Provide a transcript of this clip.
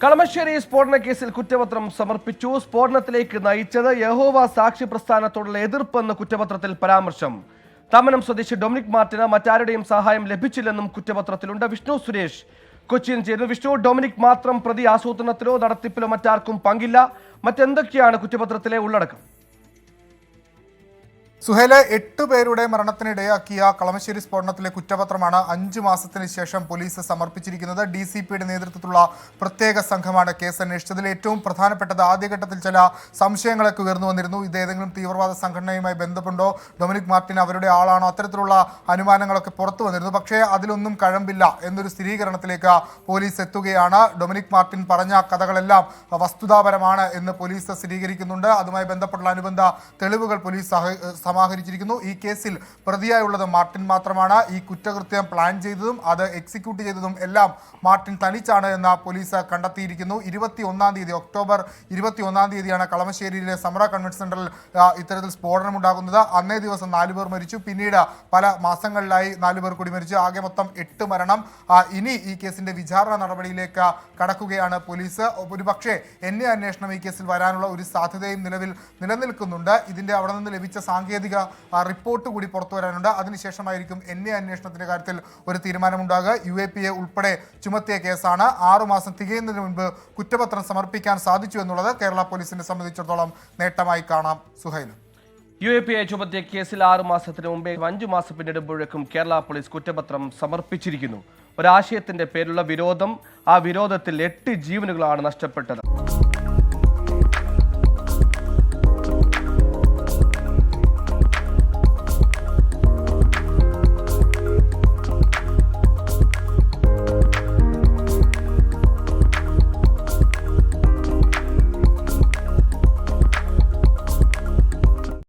കളമശ്ശേരി സ്ഫോടന കേസിൽ കുറ്റപത്രം സമർപ്പിച്ചു. സ്ഫോടനത്തിലേക്ക് നയിച്ചത് യഹോവ സാക്ഷി പ്രസ്ഥാനത്തോടുള്ള എതിർപ്പെന്ന് കുറ്റപത്രത്തിൽ പരാമർശം. തമ്മനം സ്വദേശി ഡൊമിനിക് മാർട്ടിന് മറ്റാരുടെയും സഹായം ലഭിച്ചില്ലെന്നും കുറ്റപത്രത്തിലുണ്ട്. വിഷ്ണു സുരേഷ് കൊച്ചിയിൽ ചേരുന്നു. വിഷ്ണു, ഡൊമിനിക് മാത്രം പ്രതി, ആസൂത്രണത്തിലോ നടത്തിപ്പിലോ മറ്റാർക്കും പങ്കില്ല, മറ്റെന്തൊക്കെയാണ് കുറ്റപത്രത്തിലെ ഉള്ളടക്കം? സുഹേലെ, 8 പേരുടെ മരണത്തിനിടയാക്കിയ കളമശ്ശേരി സ്ഫോടനത്തിലെ കുറ്റപത്രമാണ് 5 മാസത്തിന് ശേഷം പോലീസ് സമർപ്പിച്ചിരിക്കുന്നത്. DCPയുടെ നേതൃത്വത്തിലുള്ള പ്രത്യേക സംഘമാണ് കേസ് അന്വേഷിച്ചതിൽ ഏറ്റവും പ്രധാനപ്പെട്ടത് ആദ്യഘട്ടത്തിൽ ചില സംശയങ്ങളൊക്കെ ഉയർന്നു വന്നിരുന്നു. ഇത് ഏതെങ്കിലും തീവ്രവാദ സംഘടനയുമായി ബന്ധമുണ്ടോ, ഡൊമിനിക് മാർട്ടിൻ അവരുടെ ആളാണോ, അത്തരത്തിലുള്ള അനുമാനങ്ങളൊക്കെ പുറത്തു വന്നിരുന്നു. പക്ഷേ അതിലൊന്നും കഴമ്പില്ല എന്നൊരു സ്ഥിരീകരണത്തിലേക്ക് പോലീസ് എത്തുകയാണ്. ഡൊമിനിക് മാർട്ടിൻ പറഞ്ഞ കഥകളെല്ലാം വസ്തുതാപരമാണ് എന്ന് പോലീസ് സ്ഥിരീകരിക്കുന്നുണ്ട്. അതുമായി ബന്ധപ്പെട്ടുള്ള അനുബന്ധ തെളിവുകൾ പോലീസ് സമാഹരിച്ചിരിക്കുന്നു. ഈ കേസിൽ പ്രതിയായുള്ളത് മാർട്ടിൻ മാത്രമാണ്. ഈ കുറ്റകൃത്യം പ്ലാൻ ചെയ്തതും അത് എക്സിക്യൂട്ട് ചെയ്തതും എല്ലാം മാർട്ടിൻ തനിച്ചാണ് എന്ന് പോലീസ് കണ്ടെത്തിയിരിക്കുന്നു. ഒക്ടോബർ 21 കളമശ്ശേരിയിലെ സമറ കൺവെൻഷൻ സെന്ററിൽ ഇത്തരത്തിൽ സ്ഫോടനം ഉണ്ടാകുന്നത്. അന്നേ ദിവസം 4 പേർ മരിച്ചു. പിന്നീട് പല മാസങ്ങളിലായി 4 പേർ കൂടി മരിച്ചു. ആകെ മൊത്തം 8 മരണം. ഇനി ഈ കേസിന്റെ വിചാരണ നടപടിയിലേക്ക് കടക്കുകയാണ് പോലീസ്. ഒരുപക്ഷെ അന്വേഷണം ഈ കേസിൽ വരാനുള്ള ഒരു സാധ്യതയും നിലവിൽ നിലനിൽക്കുന്നുണ്ട്. ഇതിന്റെ അവിടെ നിന്ന് ലഭിച്ച സാങ്കേതിക റിപ്പോർട്ട് കൂടി പുറത്തു വരാനുണ്ട്. അതിനുശേഷമായിരിക്കും അന്വേഷണത്തിന്റെ കാര്യത്തിൽ ഒരു തീരുമാനമുണ്ടാകുക. UAPA ഉൾപ്പെടെ ചുമത്തിയ കേസാണ്. 6 മാസം തികയുന്നതിന് മുൻപ് കുറ്റപത്രം സമർപ്പിക്കാൻ സാധിച്ചു എന്നുള്ളത് കേരള പോലീസിനെ സംബന്ധിച്ചിടത്തോളം നേട്ടമായി കാണാം. സുഹൈൽ, UAPA ചുമത്തിയ കേസിൽ 6 മാസത്തിന് മുമ്പേ 5 മാസം പിന്നിടുമ്പോഴേക്കും കേരള പോലീസ് കുറ്റപത്രം സമർപ്പിച്ചിരിക്കുന്നു. ഒരാശയത്തിന്റെ പേരിലുള്ള വിരോധം, ആ വിരോധത്തിൽ 8 ജീവനുകളാണ് നഷ്ടപ്പെട്ടത്.